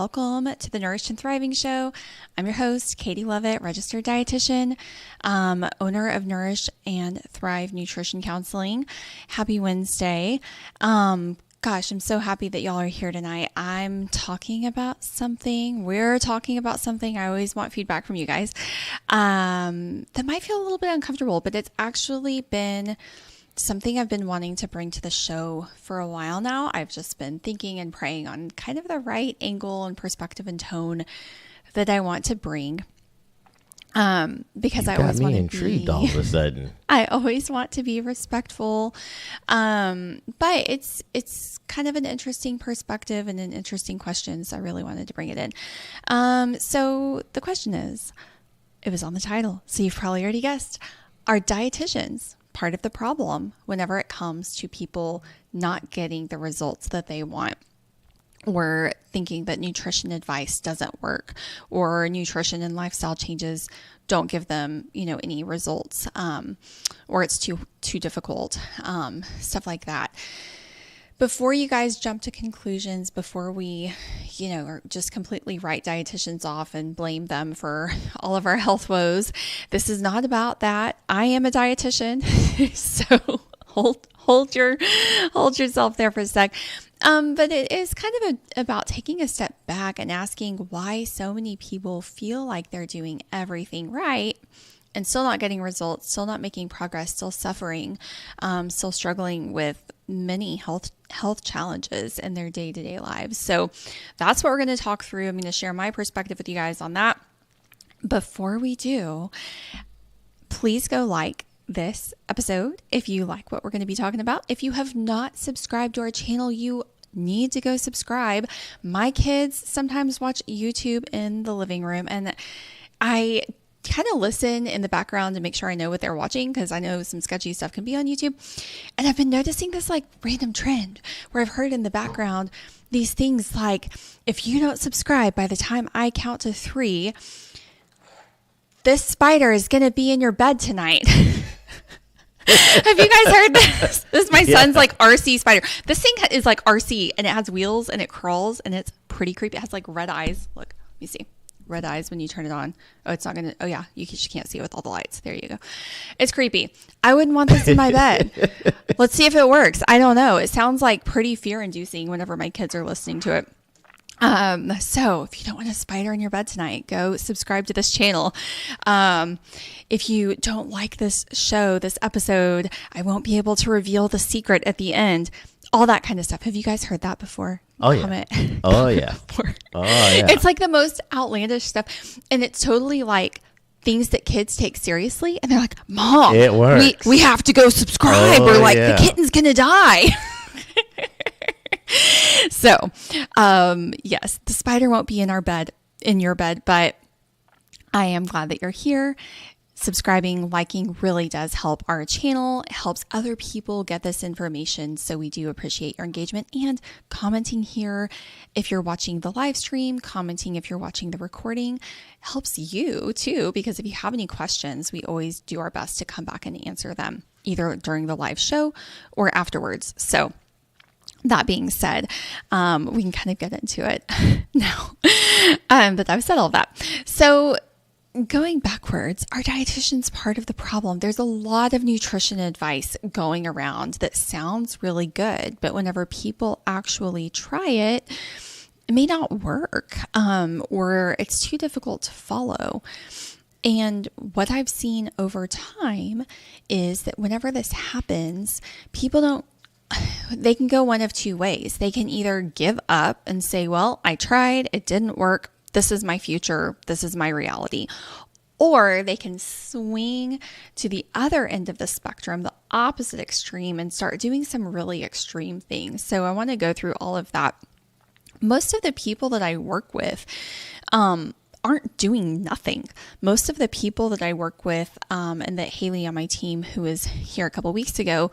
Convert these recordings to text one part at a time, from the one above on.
welcome to the Nourished Thriving Show. I'm your host, Katie Lovett, registered dietitian, owner of Nourish and Thrive Nutrition Counseling. Happy Wednesday. Gosh, I'm so happy that y'all are here tonight. We're talking about something. I always want feedback from you guys that might feel a little bit uncomfortable, but it's actually been something I've been wanting to bring to the show for a while now. I've just been thinking and praying on kind of the right angle and perspective and tone that I want to bring. Because I always want to intrigued all of a sudden. I always want to be respectful. But it's kind of an interesting perspective and an interesting question. So I really wanted to bring it in. So the question is, it was on the title, so you've probably already guessed, are dietitians part of the problem whenever it comes to people not getting the results that they want, or thinking that nutrition advice doesn't work, or nutrition and lifestyle changes don't give them, any results, or it's too difficult, stuff like that. Before you guys jump to conclusions, before we, just completely write dietitians off and blame them for all of our health woes, this is not about that. I am a dietitian, so hold yourself there for a sec. But it is kind of about taking a step back and asking why so many people feel like they're doing everything right and still not getting results, still not making progress, still suffering, still struggling with many health challenges in their day-to-day lives. So that's what we're going to talk through. I'm going to share my perspective with you guys on that. Before we do, please go like this episode if you like what we're going to be talking about. If you have not subscribed to our channel, you need to go subscribe. My kids sometimes watch YouTube in the living room, and I kind of listen in the background to make sure I know what they're watching, because I know some sketchy stuff can be on YouTube. And I've been noticing this random trend where I've heard in the background these things like, if you don't subscribe by the time I count to 3, this spider is going to be in your bed tonight. Have you guys heard this? This is my son's RC spider. This thing is like RC, and it has wheels and it crawls, and it's pretty creepy. It has red eyes. Look, let me see. Red eyes when you turn it on. Oh, it's not going to. Oh yeah, you just can't see it with all the lights. There you go. It's creepy. I wouldn't want this in my bed. Let's see if it works. I don't know. It sounds like pretty fear-inducing whenever my kids are listening to it. So if you don't want a spider in your bed tonight, go subscribe to this channel. If you don't like this show, this episode, I won't be able to reveal the secret at the end, all that kind of stuff. Have you guys heard that before? Oh yeah. Oh yeah. Oh yeah. It's like the most outlandish stuff. And it's totally like things that kids take seriously. And they're like, Mom, it works. We have to go subscribe, or the kitten's going to die. So, yes, the spider won't be in your bed, but I am glad that you're here. Subscribing, liking really does help our channel. It helps other people get this information. So we do appreciate your engagement, and commenting here if you're watching the live stream, commenting if you're watching the recording helps you too, because if you have any questions, we always do our best to come back and answer them either during the live show or afterwards. So that being said, we can kind of get into it now. But I've said all of that. So going backwards, are dietitians part of the problem? There's a lot of nutrition advice going around that sounds really good, but whenever people actually try it, it may not work, or it's too difficult to follow. And what I've seen over time is that whenever this happens, they can go one of two ways. They can either give up and say, well, I tried, it didn't work. This is my future. This is my reality. Or they can swing to the other end of the spectrum, the opposite extreme, and start doing some really extreme things. So I want to go through all of that. Most of the people that I work with aren't doing nothing. Most of the people that I work with, and that Haley on my team, who was here a couple weeks ago,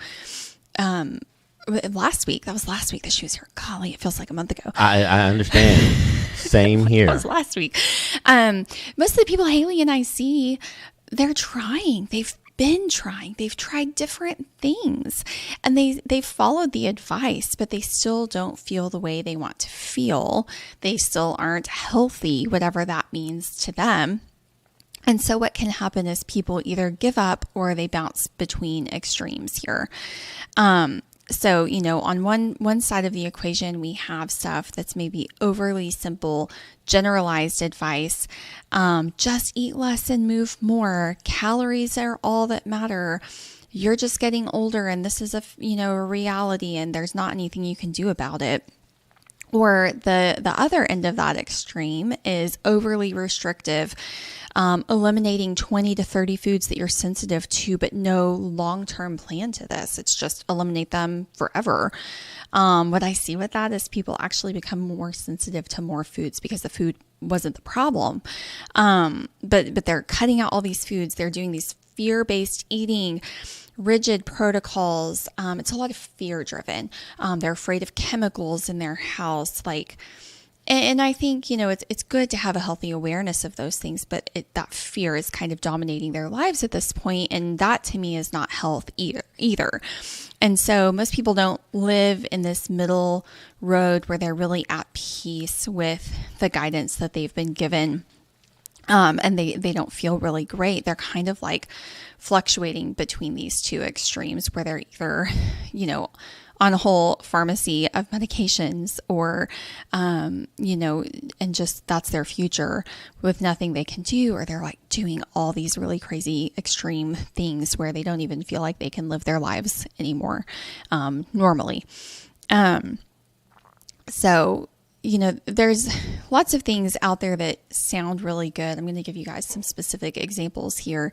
last week that she was here. Golly, it feels like a month ago. I understand. Same here. That was last week. Most of the people Haley and I see, they're trying. been trying. They've tried different things and they've followed the advice, but they still don't feel the way they want to feel. They still aren't healthy, whatever that means to them. And so what can happen is people either give up or they bounce between extremes here. So, on one side of the equation, we have stuff that's maybe overly simple, generalized advice. Just eat less and move more. Calories are all that matter. You're just getting older and this is a reality and there's not anything you can do about it. Or the other end of that extreme is overly restrictive, eliminating 20 to 30 foods that you're sensitive to, but no long-term plan to this. It's just eliminate them forever. What I see with that is people actually become more sensitive to more foods because the food wasn't the problem. But they're cutting out all these foods. They're doing these fear-based eating, rigid protocols. It's a lot of fear driven. They're afraid of chemicals in their house. And I think, it's good to have a healthy awareness of those things, but that fear is kind of dominating their lives at this point. And that to me is not health either. And so most people don't live in this middle road where they're really at peace with the guidance that they've been given. And they don't feel really great. They're kind of like fluctuating between these two extremes where they're either, on a whole pharmacy of medications or, and just that's their future with nothing they can do, or they're like doing all these really crazy extreme things where they don't even feel like they can live their lives anymore, normally. So, there's lots of things out there that sound really good. I'm going to give you guys some specific examples here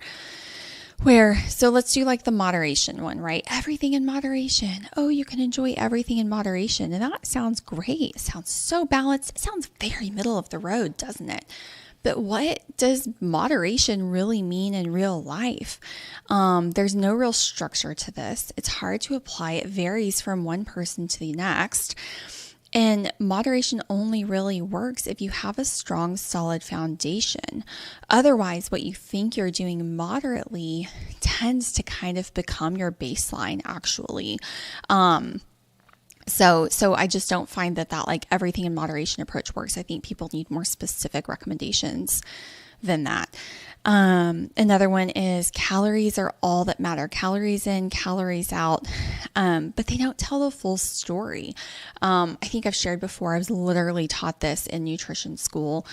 so let's do like the moderation one, right? Everything in moderation. Oh, you can enjoy everything in moderation. And that sounds great. It sounds so balanced. It sounds very middle of the road, doesn't it? But what does moderation really mean in real life? There's no real structure to this. It's hard to apply. It varies from one person to the next. And moderation only really works if you have a strong, solid foundation. Otherwise, what you think you're doing moderately tends to kind of become your baseline, actually. So I just don't find that like everything in moderation approach works. I think people need more specific recommendations than that. Another one is calories are all that matter. Calories in, calories out. But they don't tell the full story. I think I've shared before, I was literally taught this in nutrition school,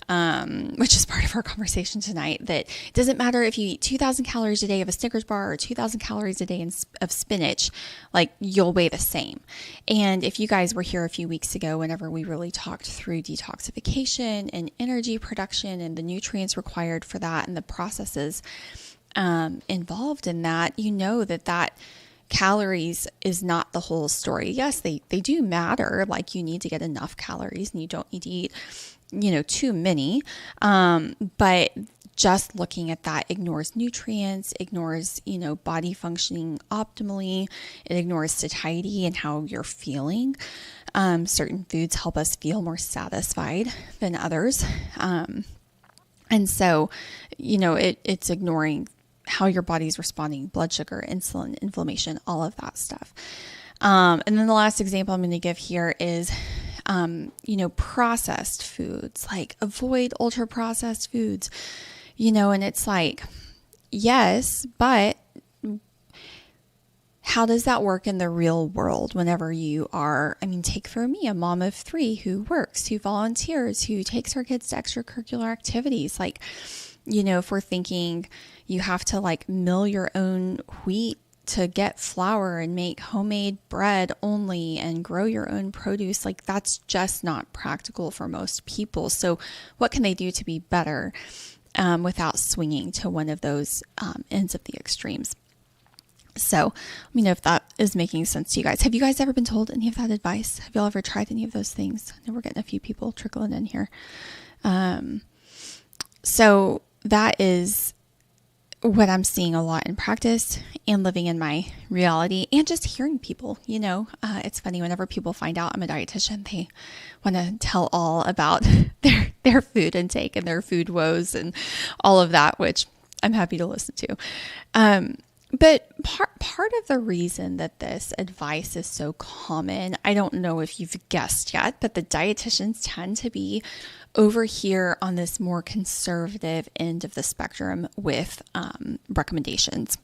which is part of our conversation tonight, that it doesn't matter if you eat 2,000 calories a day of a Snickers bar or 2,000 calories a day of spinach, like you'll weigh the same. And if you guys were here a few weeks ago, whenever we really talked through detoxification and energy production and the nutrients required for that and the processes involved in that, that calories is not the whole story. Yes, they do matter. Like you need to get enough calories and you don't need to eat, too many. But just looking at that ignores nutrients, ignores, body functioning optimally. It ignores satiety and how you're feeling. Certain foods help us feel more satisfied than others. And so, it's ignoring how your body's responding, blood sugar, insulin, inflammation, all of that stuff. And then the last example I'm going to give here is, processed foods, like avoid ultra processed foods, and it's like, yes, but how does that work in the real world whenever you are, take for me, a mom of 3 who works, who volunteers, who takes her kids to extracurricular activities. Like, if we're thinking you have to like mill your own wheat to get flour and make homemade bread only and grow your own produce, like that's just not practical for most people. So what can they do to be better without swinging to one of those ends of the extremes? So let me know if that is making sense to you guys. Have you guys ever been told any of that advice? Have y'all ever tried any of those things? I know we're getting a few people trickling in here. So that is what I'm seeing a lot in practice and living in my reality and just hearing people, it's funny whenever people find out I'm a dietitian, they want to tell all about their food intake and their food woes and all of that, which I'm happy to listen to. But part of the reason that this advice is so common, I don't know if you've guessed yet, but the dietitians tend to be over here on this more conservative end of the spectrum with recommendations.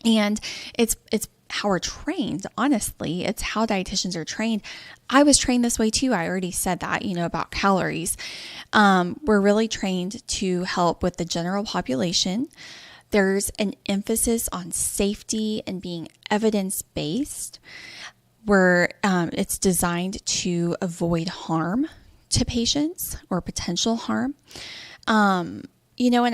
And it's how we're trained, honestly. It's how dietitians are trained. I was trained this way too. I already said that, about calories. We're really trained to help with the general population. There's an emphasis on safety and being evidence-based, where it's designed to avoid harm to patients or potential harm. And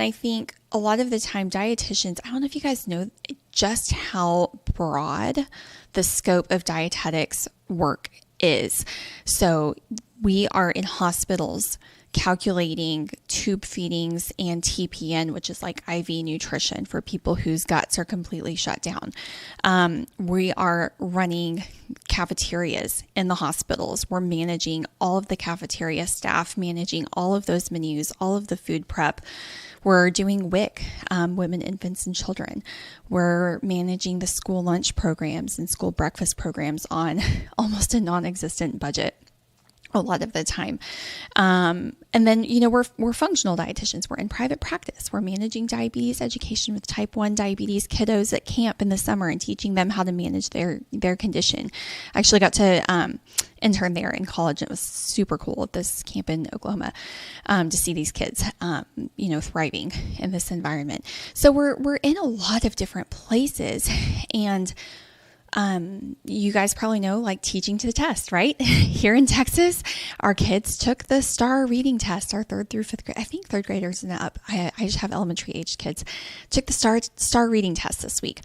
I think a lot of the time dietitians, I don't know if you guys know just how broad the scope of dietetics work is. So we are in hospitals calculating tube feedings and TPN, which is like IV nutrition for people whose guts are completely shut down. We are running cafeterias in the hospitals. We're managing all of the cafeteria staff, managing all of those menus, all of the food prep. We're doing WIC, women, infants, and children. We're managing the school lunch programs and school breakfast programs on almost a non-existent budget a lot of the time. And then, we're functional dietitians. We're in private practice. We're managing diabetes education with type 1 diabetes kiddos at camp in the summer and teaching them how to manage their condition. I actually got to intern there in college. It was super cool at this camp in Oklahoma to see these kids, thriving in this environment. So we're in a lot of different places, and you guys probably know, like teaching to the test, right? Here in Texas, our kids took the STAR reading test, our 3rd through 5th grade. I think 3rd graders and up. I just have elementary aged kids. Took the STAR reading test this week.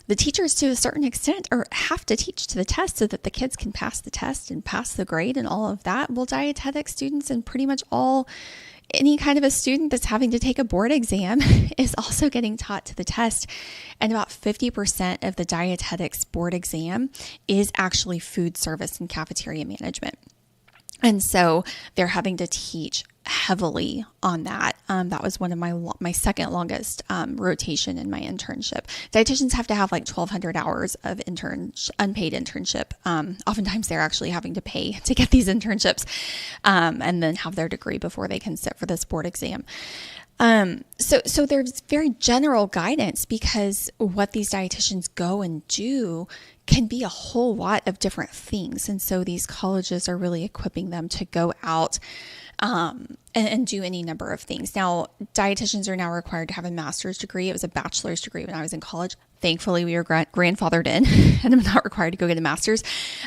The teachers, to a certain extent, have to teach to the test so that the kids can pass the test and pass the grade and all of that. Well, dietetic students and pretty much any kind of a student that's having to take a board exam is also getting taught to the test. And about 50% of the dietetics board exam is actually food service and cafeteria management. And so they're having to teach heavily on that. That was one of my second longest rotation in my internship. Dietitians have to have like 1,200 hours of unpaid internship. Oftentimes they're actually having to pay to get these internships and then have their degree before they can sit for this board exam. So there's very general guidance, because what these dietitians go and do can be a whole lot of different things. And so these colleges are really equipping them to go out and do any number of things. Now, dietitians are now required to have a master's degree. It was a bachelor's degree when I was in college. Thankfully, we were grandfathered in and I'm not required to go get a master's.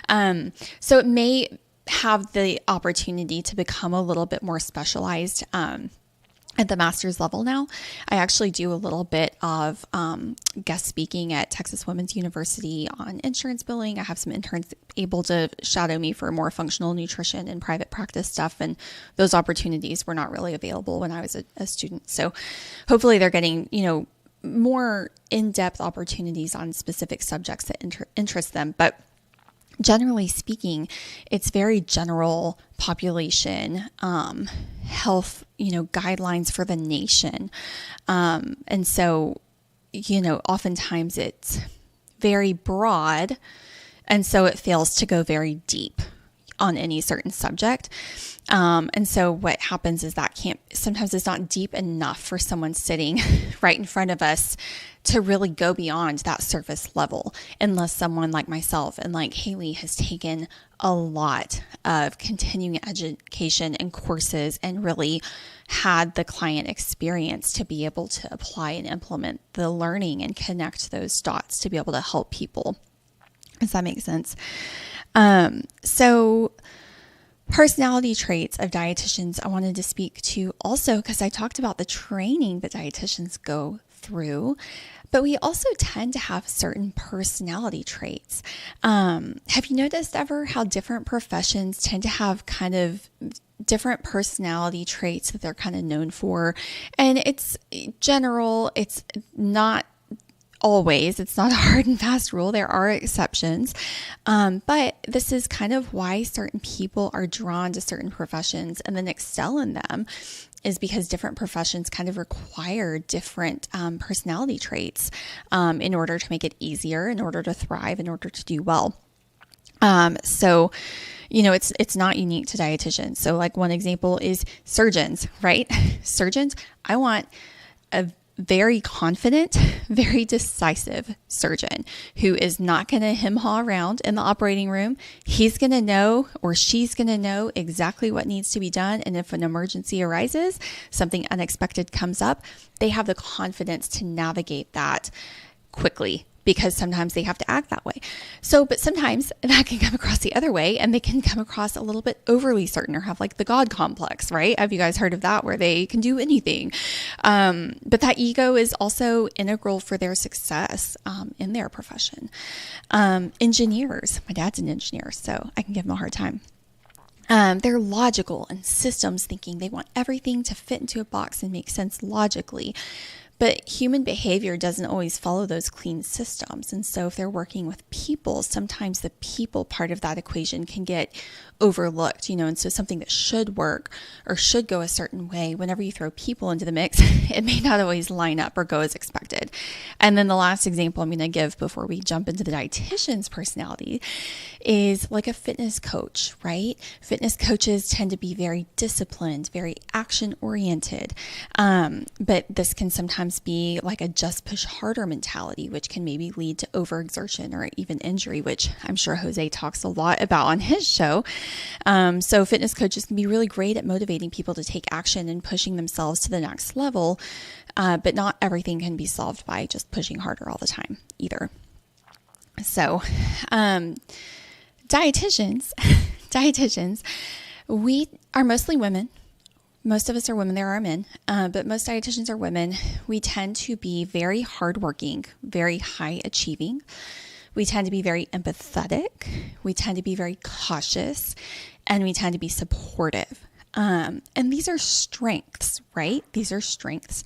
So it may have the opportunity to become a little bit more specialized at the master's level now. I actually do a little bit of guest speaking at Texas Women's University on insurance billing. I have some interns able to shadow me for more functional nutrition and private practice stuff. And those opportunities were not really available when I was a student. So hopefully they're getting, more in-depth opportunities on specific subjects that interest them. But generally speaking, it's very general population health, guidelines for the nation. And so, oftentimes it's very broad, and so it fails to go very deep on any certain subject. And so what happens is that sometimes it's not deep enough for someone sitting right in front of us to really go beyond that surface level, unless someone like myself and like Haley has taken a lot of continuing education and courses and really had the client experience to be able to apply and implement the learning and connect those dots to be able to help people. Does that make sense? So personality traits of dietitians I wanted to speak to also, because I talked about the training that dietitians go through, but we also tend to have certain personality traits. Have you noticed ever how different professions tend to have kind of different personality traits that they're kind of known for? And it's general, it's not always, it's not a hard and fast rule. There are exceptions. But this is kind of why certain people are drawn to certain professions and then excel in them, is because different professions kind of require different personality traits in order to make it easier, in order to thrive, in order to do well. So, it's not unique to dietitians. So like one example is surgeons, right? Surgeons, I want a very confident, very decisive surgeon who is not going to hem-haw around in the operating room. He's going to know, or she's going to know exactly what needs to be done. And if an emergency arises, something unexpected comes up, they have the confidence to navigate that quickly, because sometimes they have to act that way. But sometimes that can come across the other way, and they can come across a little bit overly certain or have like the God complex, right? Have you guys heard of that, where they can do anything? But that ego is also integral for their success in their profession. Engineers, my dad's an engineer, so I can give him a hard time. They're logical and systems thinking. They want everything to fit into a box and make sense logically. But human behavior doesn't always follow those clean systems. And so if they're working with people, sometimes the people part of that equation can get overlooked, and so something that should work or should go a certain way, whenever you throw people into the mix, it may not always line up or go as expected. And then the last example I'm going to give before we jump into the dietitian's personality is like a fitness coach, right? Fitness coaches tend to be very disciplined, very action oriented. But this can sometimes be like a just push harder mentality, which can maybe lead to overexertion or even injury, which I'm sure Jose talks a lot about on his show. So fitness coaches can be really great at motivating people to take action and pushing themselves to the next level. But not everything can be solved by just pushing harder all the time either. So, dietitians, we are mostly women. Most of us are women. There are men, but most dietitians are women. We tend to be very hardworking, very high achieving. We tend to be very empathetic. We tend to be very cautious, and we tend to be supportive. And these are strengths, right? These are strengths.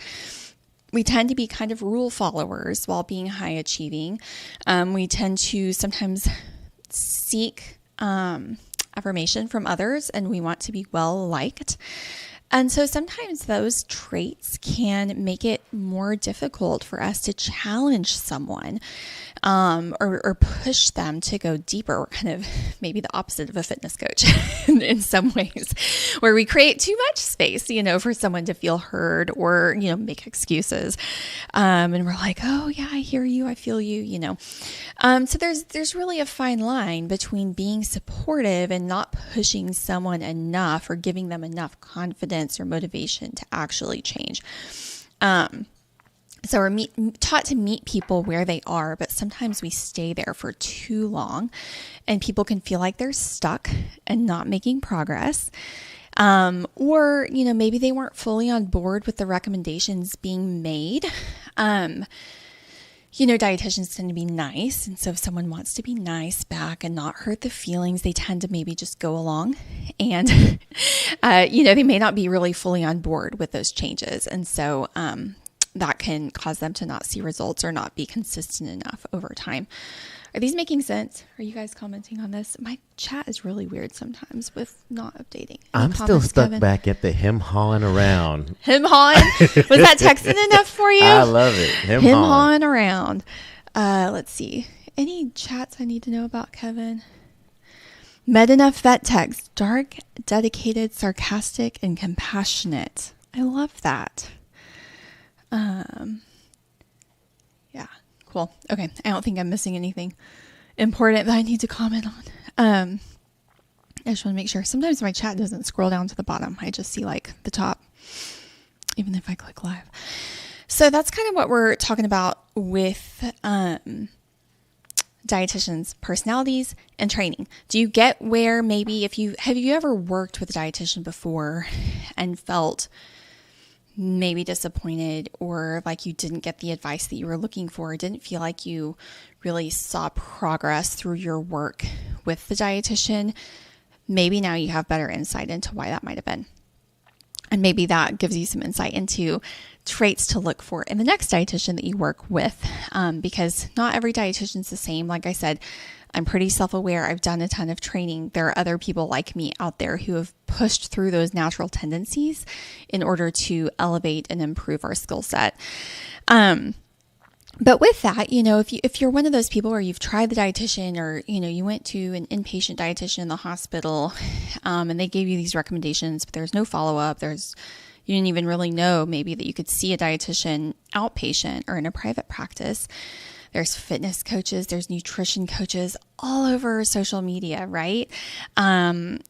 We tend to be kind of rule followers while being high achieving. We tend to sometimes seek affirmation from others, and we want to be well liked. And so sometimes those traits can make it more difficult for us to challenge someone or push them to go deeper. We're kind of maybe the opposite of a fitness coach in some ways, where we create too much space, for someone to feel heard or, make excuses. And we're like, oh yeah, I hear you. I feel you, So there's really a fine line between being supportive and not pushing someone enough or giving them enough confidence or motivation to actually change. So we're taught to meet people where they are, but sometimes we stay there for too long, and people can feel like they're stuck and not making progress. Or, maybe they weren't fully on board with the recommendations being made. Dietitians tend to be nice. And so if someone wants to be nice back and not hurt the feelings, they tend to maybe just go along. And, they may not be really fully on board with those changes. And so that can cause them to not see results or not be consistent enough over time. Are these making sense? Are you guys commenting on this? My chat is really weird sometimes with not updating. I'm still stuck back at the him-hawing around. Him-hawing? Was that Texan enough for you? I love it. Him-hawing around. Let's see. Any chats I need to know about Kevin? Med enough vet text. Dark, dedicated, sarcastic, and compassionate. I love that. Yeah, cool. Okay. I don't think I'm missing anything important that I need to comment on. I just want to make sure. Sometimes my chat doesn't scroll down to the bottom. I just see like the top, even if I click live. So that's kind of what we're talking about with, dietitians' personalities and training. Do you get where maybe have you ever worked with a dietitian before and felt maybe disappointed, or like you didn't get the advice that you were looking for, didn't feel like you really saw progress through your work with the dietitian? Maybe now you have better insight into why that might have been. I'm And maybe that gives you some insight into traits to look for in the next dietitian that you work with, because not every dietitian is the same. Like I said, I'm pretty self-aware. I've done a ton of training. There are other people like me out there who have pushed through those natural tendencies in order to elevate and improve our skill set. But with that, if you're one of those people where you've tried the dietitian, or, you went to an inpatient dietitian in the hospital, and they gave you these recommendations, but there's no follow-up. You didn't even really know maybe that you could see a dietitian outpatient or in a private practice. There's fitness coaches, there's nutrition coaches all over social media, right? And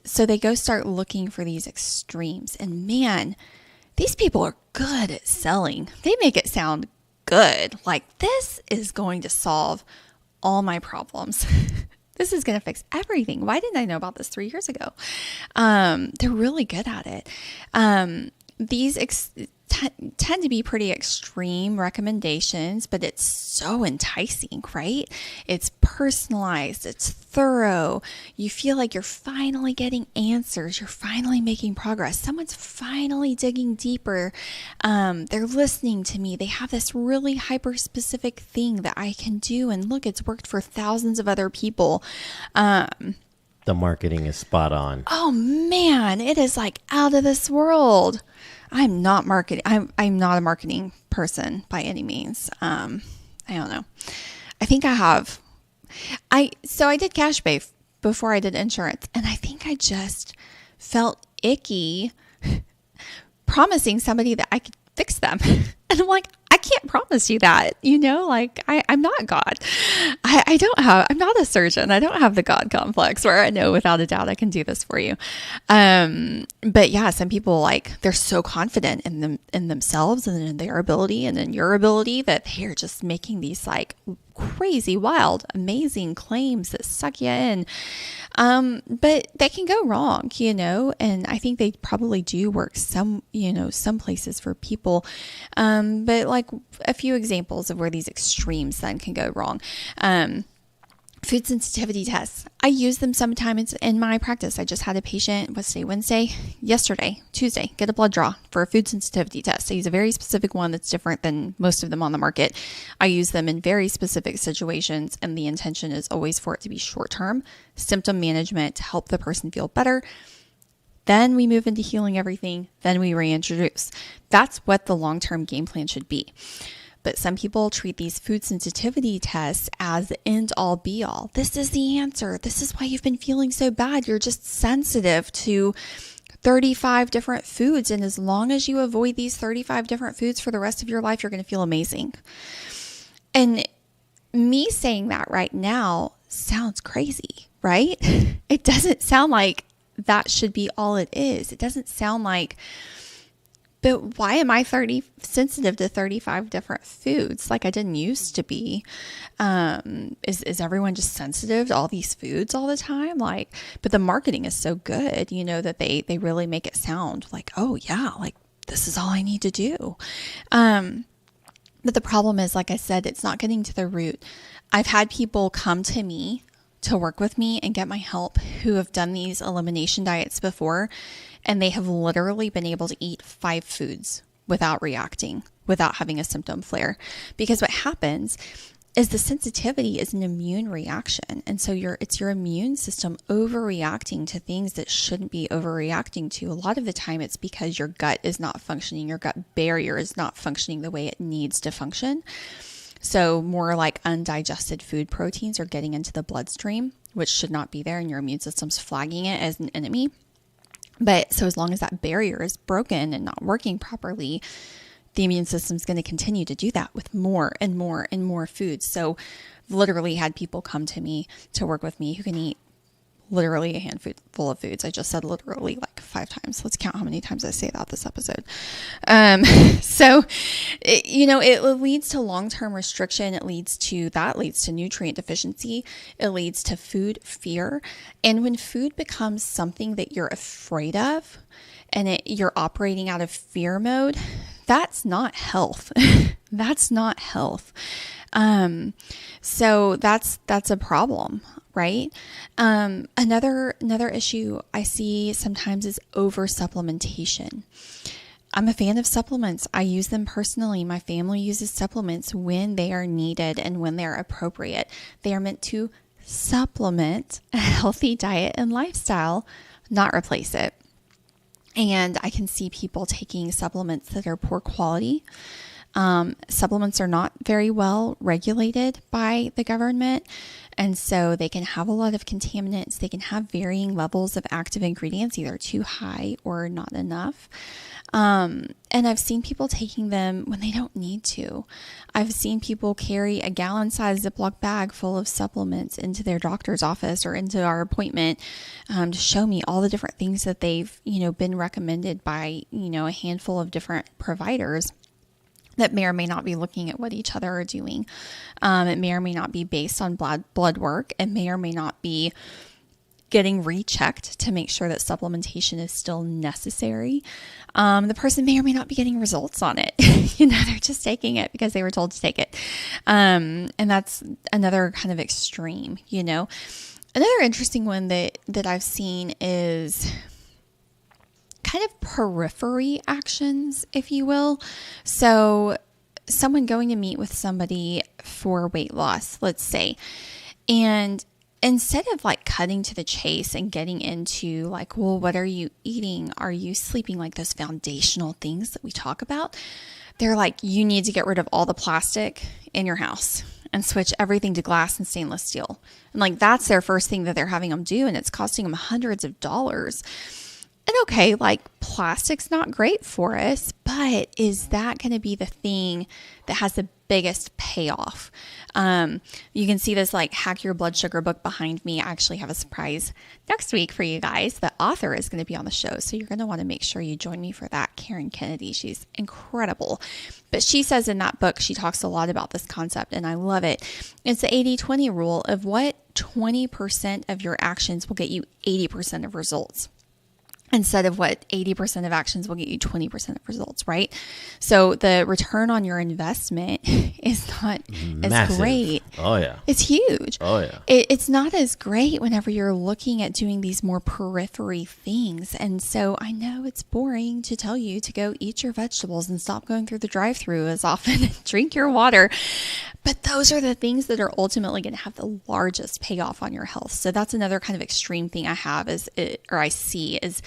so they go start looking for these extremes. And man, these people are good at selling. They make it sound good. Like, this is going to solve all my problems. This is going to fix everything. Why didn't I know about this 3 years ago? They're really good at it. These tend to be pretty extreme recommendations, but it's so enticing, right? It's personalized, it's thorough. You feel like you're finally getting answers. You're finally making progress. Someone's finally digging deeper. They're listening to me. They have this really hyper-specific thing that I can do. And look, it's worked for thousands of other people. The marketing is spot on. Oh man, it is like out of this world. I'm not marketing. I'm not a marketing person by any means. I don't know. I think I have. So I did cash pay before I did insurance, and I think I just felt icky promising somebody that I could fix them. And I'm like, I can't promise you that, I'm not God. I'm not a surgeon. I don't have the God complex where I know without a doubt I can do this for you. But yeah, some people they're so confident in themselves and in their ability and in your ability that they're just making these crazy, wild, amazing claims that suck you in. But they can go wrong, and I think they probably do work some places for people. But a few examples of where these extremes then can go wrong. Food sensitivity tests. I use them sometimes in my practice. I just had a patient, yesterday, Tuesday, get a blood draw for a food sensitivity test. I use a very specific one that's different than most of them on the market. I use them in very specific situations, and the intention is always for it to be short-term symptom management to help the person feel better. Then we move into healing everything. Then we reintroduce. That's what the long-term game plan should be. But some people treat these food sensitivity tests as the end all be all. This is the answer. This is why you've been feeling so bad. You're just sensitive to 35 different foods. And as long as you avoid these 35 different foods for the rest of your life, you're going to feel amazing. And me saying that right now sounds crazy, right? It doesn't sound like that should be all it is. It doesn't sound like, but why am I sensitive to 35 different foods like I didn't used to be? Is everyone just sensitive to all these foods all the time? But the marketing is so good, that they really make it sound like, oh yeah, this is all I need to do. But the problem is, like I said, it's not getting to the root. I've had people come to me to work with me and get my help who have done these elimination diets before, and they have literally been able to eat 5 foods without reacting, without having a symptom flare. Because what happens is the sensitivity is an immune reaction. And so it's your immune system overreacting to things that shouldn't be overreacting to. A lot of the time it's because your gut is not functioning. Your gut barrier is not functioning the way it needs to function. So more undigested food proteins are getting into the bloodstream, which should not be there, and your immune system's flagging it as an enemy. But so as long as that barrier is broken and not working properly, the immune system's going to continue to do that with more and more and more foods. So literally had people come to me to work with me who can eat literally a handful of foods. I just said literally 5 times. Let's count how many times I say that this episode. So, it leads to long-term restriction. It leads to nutrient deficiency. It leads to food fear. And when food becomes something that you're afraid of and you're operating out of fear mode, that's not health. That's not health. So that's a problem, right? Another issue I see sometimes is over supplementation. I'm a fan of supplements. I use them personally. My family uses supplements when they are needed and when they're appropriate. They are meant to supplement a healthy diet and lifestyle, not replace it. And I can see people taking supplements that are poor quality. Supplements are not very well regulated by the government. And so they can have a lot of contaminants. They can have varying levels of active ingredients, either too high or not enough. And I've seen people taking them when they don't need to. I've seen people carry a gallon-sized Ziploc bag full of supplements into their doctor's office or into our appointment to show me all the different things that they've, been recommended by, a handful of different providers that may or may not be looking at what each other are doing. It may or may not be based on blood work. It may or may not be getting rechecked to make sure that supplementation is still necessary. The person may or may not be getting results on it. They're just taking it because they were told to take it. And that's another kind of extreme, Another interesting one that I've seen is kind of periphery actions, if you will. So someone going to meet with somebody for weight loss, let's say, and instead of cutting to the chase and getting into well, what are you eating? Are you sleeping? Those foundational things that we talk about. They're you need to get rid of all the plastic in your house and switch everything to glass and stainless steel. And that's their first thing that they're having them do. And it's costing them hundreds of dollars. And okay, plastic's not great for us, but is that going to be the thing that has the biggest payoff? You can see this Hack Your Blood Sugar book behind me. I actually have a surprise next week for you guys. The author is going to be on the show, so you're going to want to make sure you join me for that. Karen Kennedy, she's incredible. But she says in that book, she talks a lot about this concept, and I love it. It's the 80-20 rule of what 20% of your actions will get you 80% of results, instead of what 80% of actions will get you 20% of results, right? So the return on your investment is not massive. As great. Oh, yeah. It's huge. Oh, yeah. It's not as great whenever you're looking at doing these more periphery things. And so I know it's boring to tell you to go eat your vegetables and stop going through the drive-thru as often and drink your water. But those are the things that are ultimately going to have the largest payoff on your health. So that's another kind of extreme thing I have I see is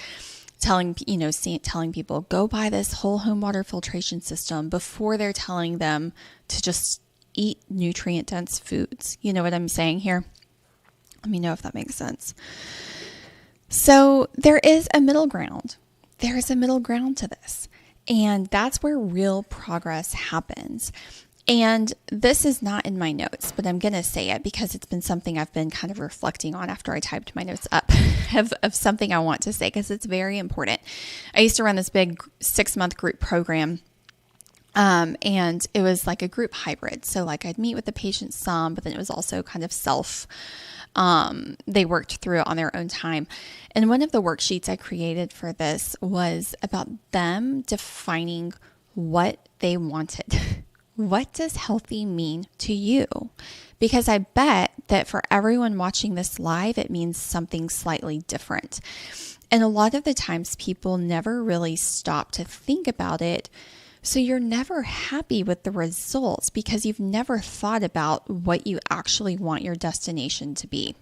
telling people, go buy this whole home water filtration system before they're telling them to just eat nutrient dense foods. You know what I'm saying here? Let me know if that makes sense. So there is a middle ground. There is a middle ground to this. And that's where real progress happens. And this is not in my notes, but I'm going to say it because it's been something I've been kind of reflecting on after I typed my notes up of something I want to say because it's very important. I used to run this big 6-month group program. And it was a group hybrid. So I'd meet with the patient some, but then it was also kind of they worked through it on their own time. And one of the worksheets I created for this was about them defining what they wanted. What does healthy mean to you? Because I bet that for everyone watching this live, it means something slightly different. And a lot of the times people never really stop to think about it. So you're never happy with the results because you've never thought about what you actually want your destination to be.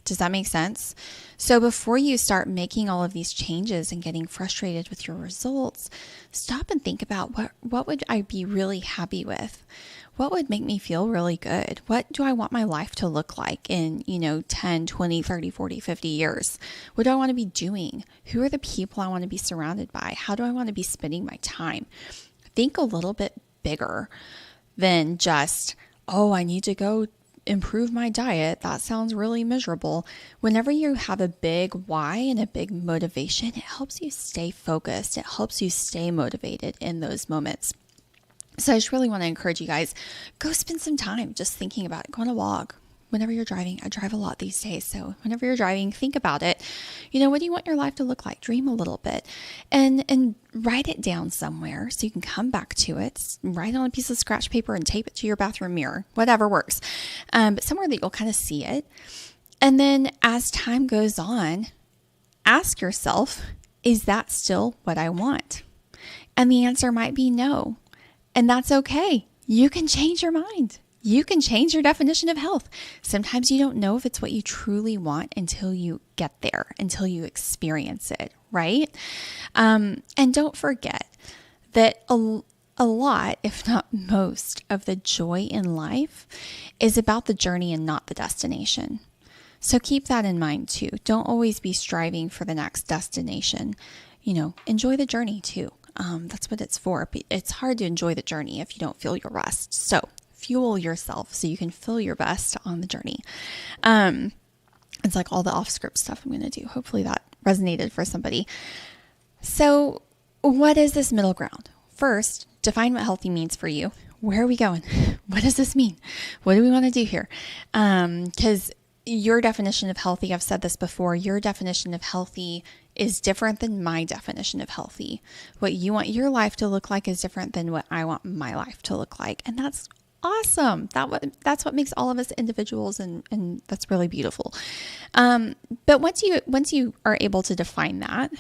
Does that make sense? So before you start making all of these changes and getting frustrated with your results, stop and think about what would I be really happy with? What would make me feel really good? What do I want my life to look like in, 10, 20, 30, 40, 50 years? What do I want to be doing? Who are the people I want to be surrounded by? How do I want to be spending my time? Think a little bit bigger than just, I need to go improve my diet. That sounds really miserable. Whenever you have a big why and a big motivation, it helps you stay focused. It helps you stay motivated in those moments. So I just really want to encourage you guys, go spend some time just thinking about it. Go on a walk. Whenever you're driving, I drive a lot these days. So whenever you're driving, think about it. What do you want your life to look like? Dream a little bit and write it down somewhere so you can come back to it. Write it on a piece of scratch paper and tape it to your bathroom mirror, whatever works. But somewhere that you'll kind of see it. And then as time goes on, ask yourself, is that still what I want? And the answer might be no. And that's okay. You can change your mind. You can change your definition of health. Sometimes you don't know if it's what you truly want until you get there, until you experience it, right? And don't forget that a lot, if not most, of the joy in life is about the journey and not the destination. So keep that in mind too. Don't always be striving for the next destination. Enjoy the journey too. That's what it's for. It's hard to enjoy the journey if you don't feel your rest. So fuel yourself so you can feel your best on the journey. It's like all the off-script stuff I'm going to do. Hopefully that resonated for somebody. So what is this middle ground? First, define what healthy means for you. Where are we going? What does this mean? What do we want to do here? Because your definition of healthy, I've said this before, your definition of healthy is different than my definition of healthy. What you want your life to look like is different than what I want my life to look like. And that's awesome. That's what makes all of us individuals, and that's really beautiful. But once you are able to define that,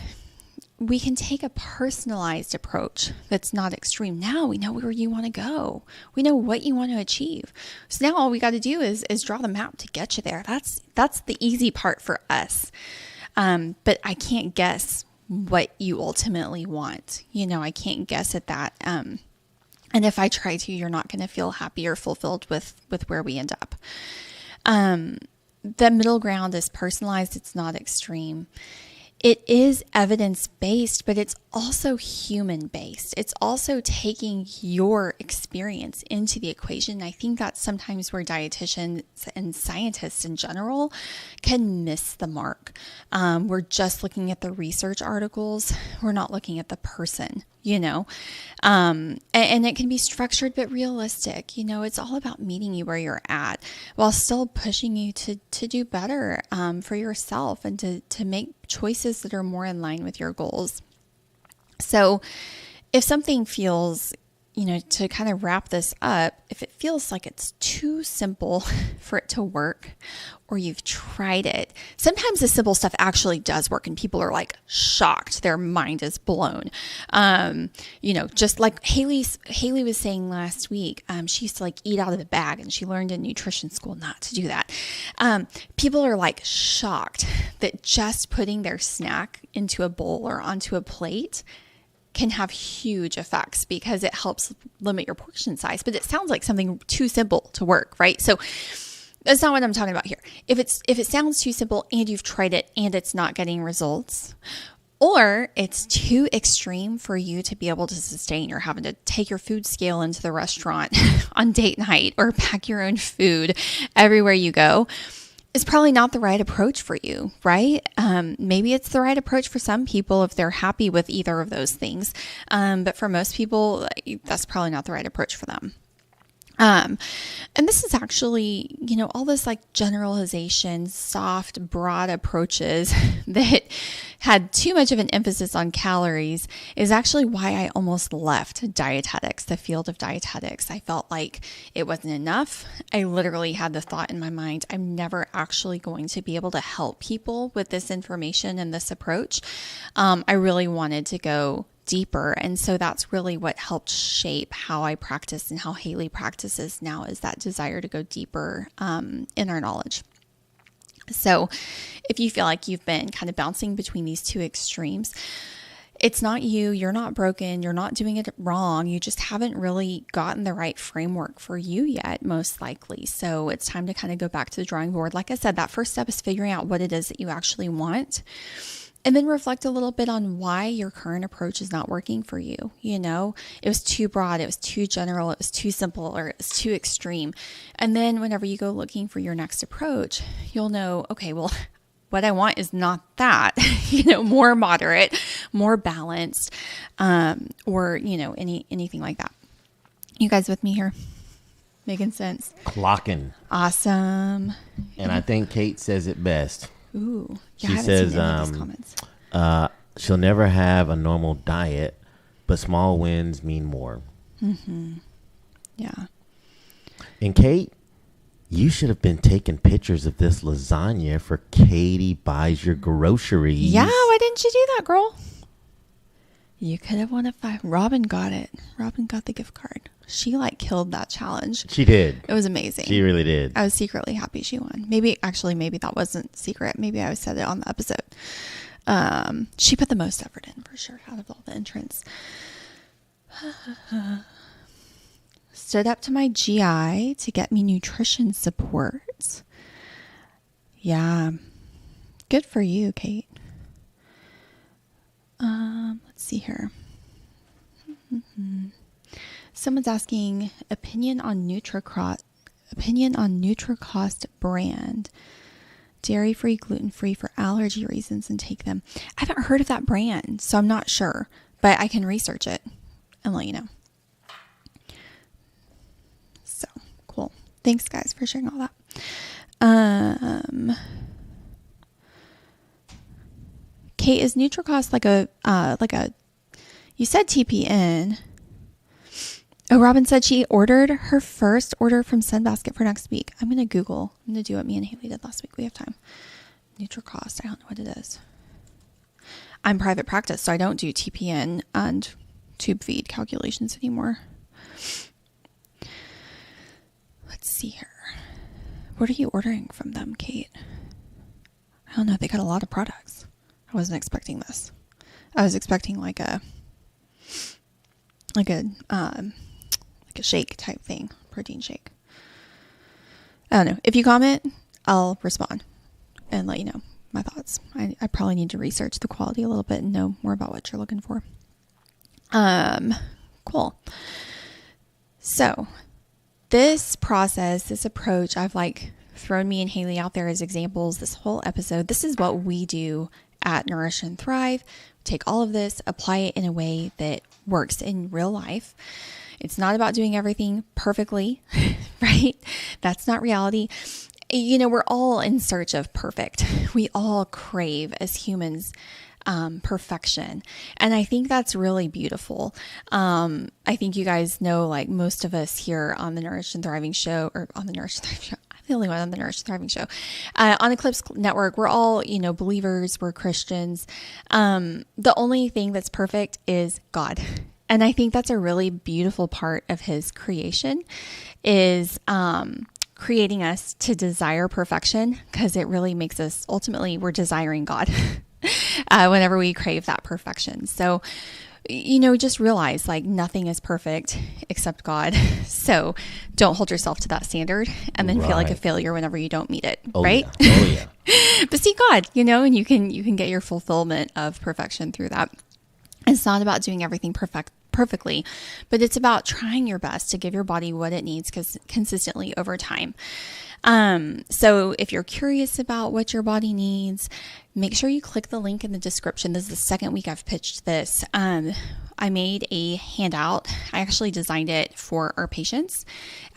we can take a personalized approach that's not extreme. Now we know where you want to go. We know what you want to achieve. So now all we got to do is draw the map to get you there. That's the easy part for us. But I can't guess what you ultimately want. I can't guess at that. And if I try to, you're not going to feel happy or fulfilled with where we end up. The middle ground is personalized. It's not extreme. It is evidence-based, but it's also human-based. It's also taking your experience into the equation. I think that's sometimes where dietitians and scientists in general can miss the mark. We're just looking at the research articles. We're not looking at the person, and it can be structured but realistic. It's all about meeting you where you're at while still pushing you to do better for yourself and to make choices that are more in line with your goals. So if something feels, to kind of wrap this up, if it feels like it's too simple for it to work, or you've tried it, sometimes the simple stuff actually does work and people are like shocked. Their mind is blown. Just like Haley was saying last week, she used to like eat out of the bag and she learned in nutrition school not to do that. People are like shocked that just putting their snack into a bowl or onto a plate can have huge effects because it helps limit your portion size. But it sounds like something too simple to work, right? So that's not what I'm talking about here. If it sounds too simple and you've tried it and it's not getting results, or it's too extreme for you to be able to sustain, you're having to take your food scale into the restaurant on date night or pack your own food everywhere you go, is probably not the right approach for you, right? Maybe it's the right approach for some people if they're happy with either of those things. But for most people, that's probably not the right approach for them. And this is actually, all this like generalization, soft, broad approaches that had too much of an emphasis on calories is actually why I almost left dietetics, the field of dietetics. I felt like it wasn't enough. I literally had the thought in my mind, I'm never actually going to be able to help people with this information and this approach. I really wanted to go deeper. And so that's really what helped shape how I practice and how Haley practices now, is that desire to go deeper in our knowledge. So if you feel like you've been kind of bouncing between these two extremes, it's not you, you're not broken, you're not doing it wrong. You just haven't really gotten the right framework for you yet, most likely. So it's time to kind of go back to the drawing board. Like I said, that first step is figuring out what it is that you actually want. And then reflect a little bit on why your current approach is not working for you. It was too broad, it was too general, it was too simple, or it was too extreme. And then whenever you go looking for your next approach, you'll know, okay, well, what I want is not that, more moderate, more balanced, or, anything like that. You guys with me here? Making sense? Clocking. Awesome. And I think Kate says it best. Ooh, yeah, She says she'll never have a normal diet, but small wins mean more. Mm-hmm. Yeah. And Kate, You should have been taking pictures of this lasagna for Katie Buys Your Groceries. Yeah, why didn't you do that, girl? You could have won a 5. Robin got it. Robin got the gift card. She killed that challenge. She did. It was amazing. She really did. I was secretly happy she won. Maybe that wasn't secret. Maybe I said it on the episode. She put the most effort in for sure out of all the entrants. Stood up to my GI to get me nutrition support. Yeah. Good for you, Kate. Let's see here. Someone's asking opinion on NutriCross brand. Dairy-free, gluten-free for allergy reasons and take them. I haven't heard of that brand, so I'm not sure, but I can research it and let you know. So cool. Thanks guys for sharing all that. Kate, is NutriCross like a you said TPN. Oh, Robin said she ordered her first order from Sunbasket for next week. I'm going to Google. I'm going to do what me and Haley did last week. We have time. NutriCross. I don't know what it is. I'm private practice, so I don't do TPN and tube feed calculations anymore. Let's see here. What are you ordering from them, Kate? I don't know. They got a lot of products. I wasn't expecting this. I was expecting like a shake type thing, protein shake. I don't know. If you comment, I'll respond and let you know my thoughts. I probably need to research the quality a little bit and know more about what you're looking for. Cool. So this process, this approach, I've thrown me and Haley out there as examples this whole episode. This is what we do at Nourish and Thrive. Take all of this, apply it in a way that works in real life. It's not about doing everything perfectly, right? That's not reality. We're all in search of perfect. We all crave as humans perfection. And I think that's really beautiful. I think you guys know, most of us here on the Nourished and Thriving Show, or on the Nourished and Thriving Show, I'm the only one on the Nourished and Thriving Show, on Eclipse Network, we're all, believers, we're Christians. The only thing that's perfect is God. And I think that's a really beautiful part of his creation is, creating us to desire perfection, because it really makes us, ultimately, we're desiring God whenever we crave that perfection. So, just realize nothing is perfect except God. So don't hold yourself to that standard and then feel like a failure whenever you don't meet it. Right? Yeah. Oh yeah. But see God, and you can get your fulfillment of perfection through that. It's not about doing everything perfectly, but it's about trying your best to give your body what it needs consistently over time. So if you're curious about what your body needs, make sure you click the link in the description. This is the second week I've pitched this. I made a handout. I actually designed it for our patients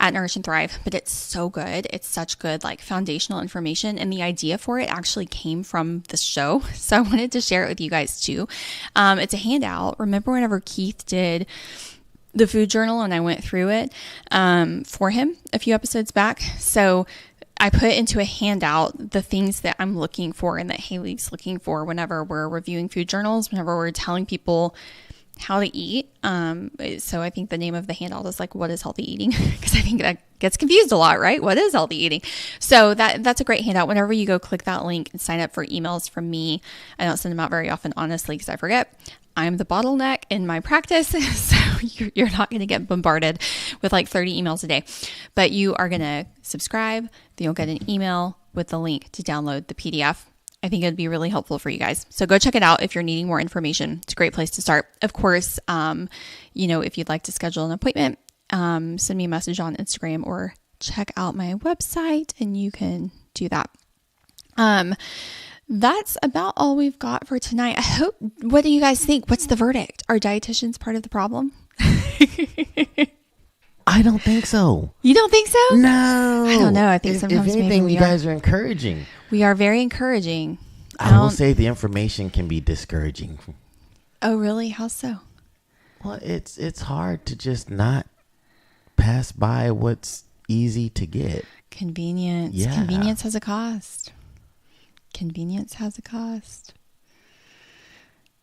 at Nourish and Thrive, but it's so good. It's such good, foundational information. And the idea for it actually came from the show. So I wanted to share it with you guys too. It's a handout. Remember whenever Keith did the food journal and I went through it for him a few episodes back. So I put into a handout the things that I'm looking for and that Haley's looking for whenever we're reviewing food journals, whenever we're telling people how to eat. So I think the name of the handout is what is healthy eating? Because I think that gets confused a lot, right? What is healthy eating? So that's a great handout. Whenever you go click that link and sign up for emails from me, I don't send them out very often, honestly, because I forget. I'm the bottleneck in my practice. So you're not going to get bombarded with 30 emails a day, but you are going to subscribe. Then you'll get an email with the link to download the PDF. I think it'd be really helpful for you guys. So go check it out if you're needing more information. It's a great place to start. Of course, if you'd like to schedule an appointment, send me a message on Instagram or check out my website and you can do that. That's about all we've got for tonight. What do you guys think? What's the verdict? Are dietitians part of the problem? I don't think so. You don't think so? No. I don't know. I think sometimes if anything, maybe we you guys are encouraging. We are very encouraging. I will say the information can be discouraging. Oh, really? How so? Well, it's hard to just not pass by what's easy to get. Convenience. Yeah. Convenience has a cost. Convenience has a cost.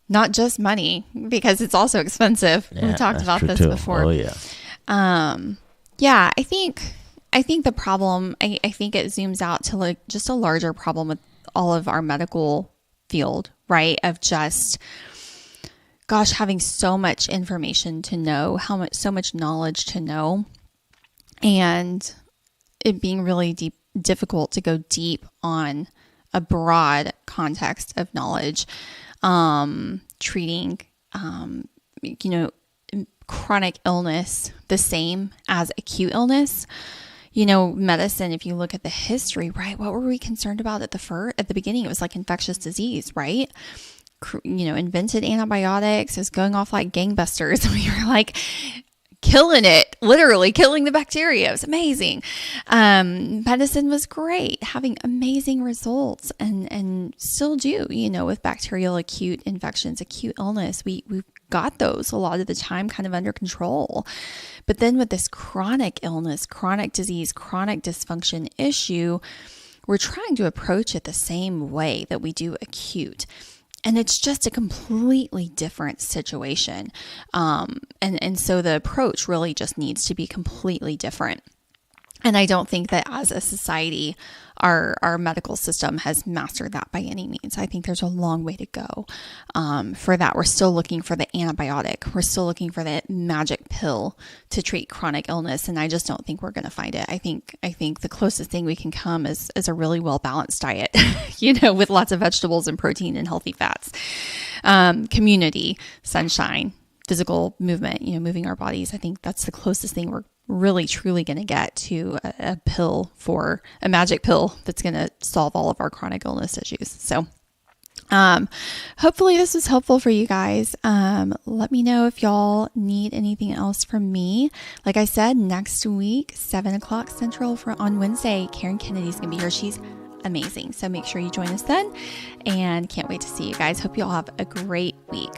Not just money, because it's also expensive. Yeah, We've talked about this too. before. Oh yeah. Yeah, I think the problem, I think it zooms out to like just a larger problem with all of our medical field, right? Of just, gosh, having so much information to know, so much knowledge to know, and it being really difficult to go deep on a broad context of knowledge, treating, chronic illness the same as acute illness. Medicine, if you look at the history, right? What were we concerned about at the beginning? It was like infectious disease, right? Invented antibiotics. It was going off like gangbusters. We were like killing it, literally killing the bacteria. It was amazing. Medicine was great, having amazing results, and still do, with bacterial acute infections, acute illness. We've got those a lot of the time kind of under control. But then with this chronic illness, chronic disease, chronic dysfunction issue, we're trying to approach it the same way that we do acute. And it's just a completely different situation. And so the approach really just needs to be completely different. And I don't think that as a society, our medical system has mastered that by any means. I think there's a long way to go for that. We're still looking for the antibiotic. We're still looking for the magic pill to treat chronic illness. And I just don't think we're going to find it. I think the closest thing we can come is a really well-balanced diet, with lots of vegetables and protein and healthy fats, community, sunshine, physical movement, moving our bodies. I think that's the closest thing we're really truly going to get to a magic pill that's going to solve all of our chronic illness issues. So hopefully this was helpful for you guys. Let me know if y'all need anything else from me. Like I said, next week, 7:00 Central on Wednesday, Karen Kennedy's going to be here. She's amazing. So make sure you join us then, and can't wait to see you guys. Hope you all have a great week.